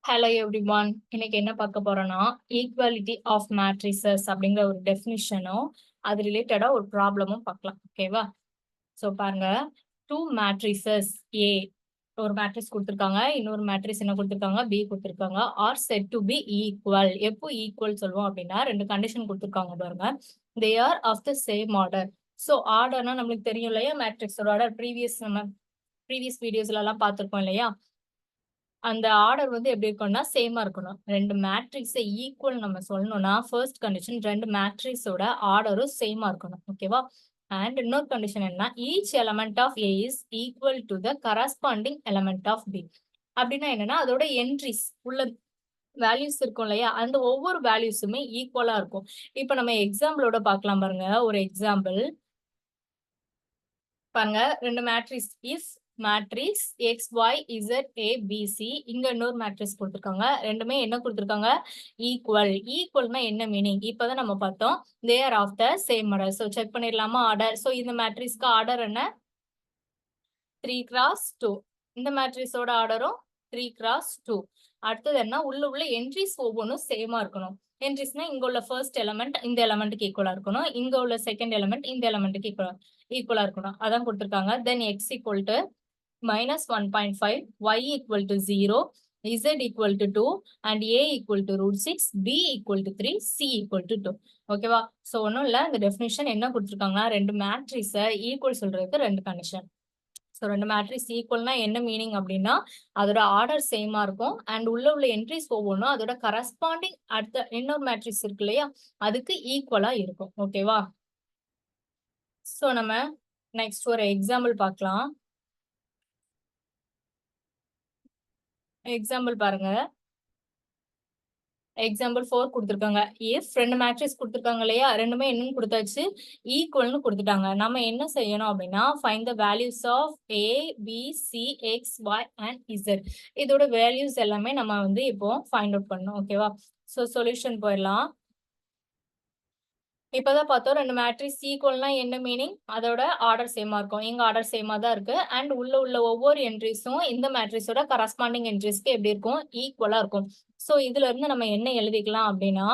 Hello everyone. இன்னைக்கு என்ன பார்க்க போறோம்னா ஈக்குவாலிட்டி ஆஃப் மேட்ரிசஸ் அப்படிங்கிற ஒரு டெஃபினிஷனும் அது ரிலேட்டடா ஒரு ப்ராப்ளமும் பார்க்கலாம். ஓகேவா? ஸோ பாருங்க, டூ மேட்ரிசஸ் ஏ ஒரு மேட்ரிக்ஸ் கொடுத்துருக்காங்க, இன்னொரு மேட்ரிக்ஸ் என்ன கொடுத்துருக்காங்க, பி கொடுத்துருக்காங்க. Are said to be equal. எப்போ ஈக்குவல் சொல்லுவோம் அப்படின்னா ரெண்டு கண்டிஷன் கொடுத்துருக்காங்க பாருங்க. They are of the same order. So ஆர்டர்னா நம்மளுக்கு தெரியும் இல்லையா, மேட்ரிக்ஸோட ஆர்டர் நம்ம ப்ரீவியஸ் வீடியோஸ்ல எல்லாம் பார்த்துருக்கோம் இல்லையா. அந்த ஆர்டர் வந்து எப்படி இருக்கும்னா சேமா இருக்கணும். ரெண்டு மேட்ரிக்ஸை ஈக்குவல் நம்ம சொல்லணும்னா ஃபர்ஸ்ட் கண்டிஷன் ரெண்டு மேட்ரிக்ஸோட ஆர்டரும் சேமா இருக்கணும். ஓகேவா? அண்ட் இன்னொரு கண்டிஷன் என்ன, each element of A is equal to the corresponding element of B. அப்படின்னா என்னன்னா அதோட என்ட்ரிஸ் உள்ள வேல்யூஸ் இருக்கும் இல்லையா, அந்த ஒவ்வொரு வேல்யூஸுமே ஈக்குவலா இருக்கும். இப்ப நம்ம எக்ஸாம்பிளோட பார்க்கலாம் பாருங்க. ஒரு எக்ஸாம்பிள் பாருங்க, ரெண்டு matrix is matrix X Y Z A B C. இங்க இன்னொரு மேட்ரிக்ஸ் கொடுத்துருக்காங்க. ரெண்டுமே என்ன கொடுத்துருக்காங்க, ஈக்குவல். ஈக்குவல்னா என்ன மீனிங் இப்பதான் நம்ம பார்த்தோம். They are of the same order. So check பண்ணிடலாமா ஆர்டர். ஸோ இந்த மேட்ரிக்ஸ்க்கு ஆர்டர் என்ன, 3x2. இந்த மேட்ரிக்ஸோட ஆர்டரும் 3x2. அடுத்தது என்ன, உள்ள என்ட்ரிஸ் ஒவ்வொன்றும் சேமா இருக்கணும். என்ட்ரிஸ்னா இங்க உள்ள ஃபர்ஸ்ட் எலமெண்ட் இந்த எலமெண்ட்டுக்கு ஈக்குவலா இருக்கணும், இங்க உள்ள செகண்ட் எலமெண்ட் இந்த எலமெண்ட்டுக்கு ஈக்குவலா இருக்கணும். அதான் கொடுத்துருக்காங்க. Then x equal to -1.5, y equal to 0, z equal to 2, and a equal to √6, b equal to 3, c equal to 2. ஓகேவா? ஸோ ஒன்றும் இல்லை, இந்த டெஃபினிஷன் என்ன கொடுத்துருக்காங்கன்னா ரெண்டு மேட்ரிக்ஸை ஈக்குவல் சொல்றதுக்கு ரெண்டு கண்டிஷன். ஸோ ரெண்டு மேட்ரிக்ஸ் ஈக்குவல்னா என்ன மீனிங் அப்படின்னா அதோட ஆர்டர் சேமா இருக்கும் அண்ட் உள்ள என்ட்ரிஸ் ஒவ்வொன்றும் அதோட கரஸ்பாண்டிங் அடுத்த இன்னொரு மேட்ரிக்ஸ் இருக்கு இல்லையா அதுக்கு ஈக்குவலா இருக்கும். ஓகேவா? ஸோ நம்ம நெக்ஸ்ட் ஒரு எக்ஸாம்பிள் பார்க்கலாம். எக்ஸாம்பிள் பாருங்க. எக்ஸாம்பிள் 4 கொடுத்துருக்காங்க. இஃப் ரெண்டு மேட்ரிக்ஸ் கொடுத்துருக்காங்க இல்லையா, ரெண்டுமே என்னன்னு கொடுத்தாச்சு, ஈக்குவல்னு கொடுத்துட்டாங்க. நம்ம என்ன செய்யணும் அப்படின்னா find the values of A B C X Y and Z. இதோட வேல்யூஸ் எல்லாமே நம்ம வந்து இப்போ ஃபைண்ட் அவுட் பண்ணணும். ஓகேவா? ஸோ சொல்யூஷன் போயிடலாம். இப்பதான் பார்த்தோம் ரெண்டு மேட்ரிக்ஸ் ஈக்குவல்னா என்ன மீனிங், அதோட ஆர்டர் சேமா இருக்கும். எங்க ஆர்டர் சேமா தான் இருக்கு அண்ட் உள்ள ஒவ்வொரு என்ட்ரிஸும் இந்த மேட்ரிக்ஸோட கரஸ்பாண்டிங் என்ட்ரிஸ்க்கு எப்படி இருக்கும், ஈக்குவலா இருக்கும். ஸோ இதுல இருந்து நம்ம என்ன எழுதிக்கலாம் அப்படின்னா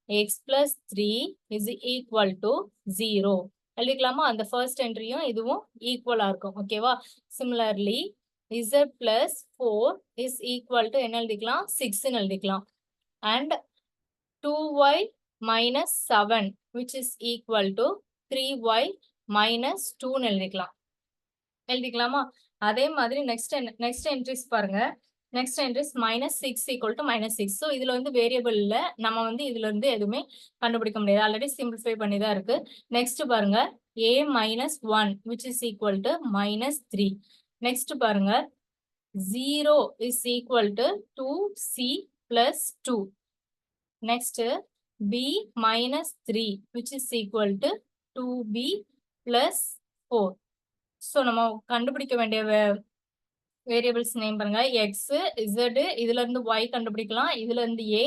X plus 3 is equal to 0 எழுதிக்கலாமா. அந்த ஃபர்ஸ்ட் என்ட்ரியும் இதுவும் ஈக்குவலா இருக்கும். ஓகேவா? Similarly Z plus 4 is equal to என்ன எழுதிக்கலாம், 6 எழுதிக்கலாம். And 2y minus 7 which is equal to 3y minus 2 எழுதிக்கலாமா. அதே மாதிரி நெக்ஸ்ட் என்ட்ரிஸ் பாருங்க. Next entries -6 equal to -6. So இதுல வந்து வேரியபிள் இல்ல, நம்ம வந்து இதுல இருந்து எதுவுமே கண்டுபிடிக்க முடியாது, ஆல்ரெடி சிம்பிளிஃபை பண்ணி தான் இருக்கு. நெக்ஸ்ட் பாருங்க a minus 1 which is equal to -3. Next பாருங்க 0 is equal to 2c plus 2. Next, b minus 3 which is equal to 2b plus 4. So, நம்ம கண்டுபிடிக்க வேண்டிய வேரியபிள்ஸ் நேம் பாருங்க. x, z, இதுல இருந்து y கண்டுபிடிக்கலாம், இதுல இருந்து a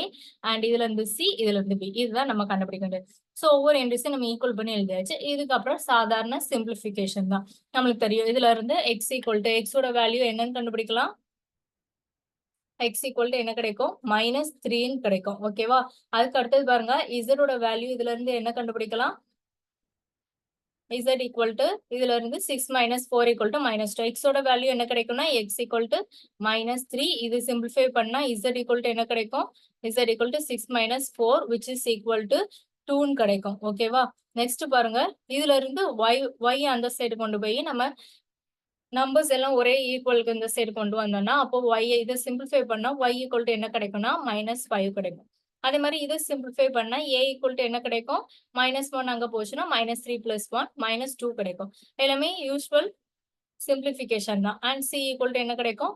and இதுல இருந்து c, இதுல இருந்து b. இதுதான் நம்ம கண்டுபிடிக்க வேண்டியது. ஸோ ஒவ்வொரு என்ட்ரிஸும் நம்ம ஈக்குவல் பண்ணி எழுதியாச்சு. இதுக்கப்புறம் சாதாரண சிம்பிளிஃபிகேஷன் தான். நம்மளுக்கு தெரியும் இதுல இருந்து x ஈக்குவல் டு எக்ஸோட வேல்யூ என்னன்னு கண்டுபிடிக்கலாம். x equal to என்ன கிடைக்கும், -3 கிடைக்கும். ஓகேவா? அதுக்கு அடுத்தது பாருங்க z ஓட வேல்யூ இதுல இருந்து என்ன கண்டுபிடிக்கலாம், z equal to இதுல இருந்து 6 - 4 equal to -2. x ஓட வேல்யூ என்ன கிடைக்கும்னா x equal to -3. இது சிம்பிளிஃபை பண்ணா z equal to என்ன கிடைக்கும், z equal to 6 - 4 which is equal to 2 கிடைக்கும். ஓகேவா? நெக்ஸ்ட் பாருங்க இதுல இருந்து y அந்த சைடு கொண்டு போய் நம்ம நம்பர்ஸ் எல்லாம் ஒரே ஈக்குவலுக்கு இந்த சைடு கொண்டு வந்தோம்னா அப்போ y இதை சிம்பிளிஃபை பண்ணா y ஈக்குவல் டு என்ன கிடைக்கும்னா -5 கிடைக்கும். அதே மாதிரி இதை சிம்பிளிஃபை பண்ணா a ஈக்குவல் டு என்ன கிடைக்கும், -1 அங்க போச்சுன்னா -3 + 1 -2 கிடைக்கும். எல்லாமே யூஸ்வல் சிம்பிளிஃபிகேஷன் தான். அண்ட் c ஈக்குவல் டு என்ன கிடைக்கும்,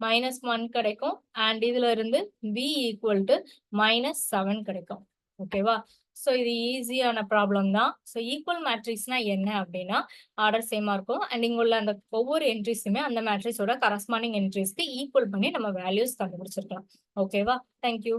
-1 கிடைக்கும். அண்ட் இதுல இருந்து b ஈக்குவல் டு -7 கிடைக்கும். ஓகேவா? ஸோ இது ஈஸியான ப்ராப்ளம் தான். ஸோ ஈக்குவல் மேட்ரிக்ஸ்னா என்ன அப்படின்னா ஆர்டர் சேமா இருக்கும் அண்ட் இங்க உள்ள அந்த ஒவ்வொரு என்ட்ரிஸுமே அந்த மேட்ரிக்ஸோட கரஸ்பாண்டிங் என்ட்ரிஸ்க்கு ஈக்குவல் பண்ணி நம்ம வேல்யூஸ் கண்டுபிடிச்சிருக்கலாம். ஓகேவா? தேங்க்யூ.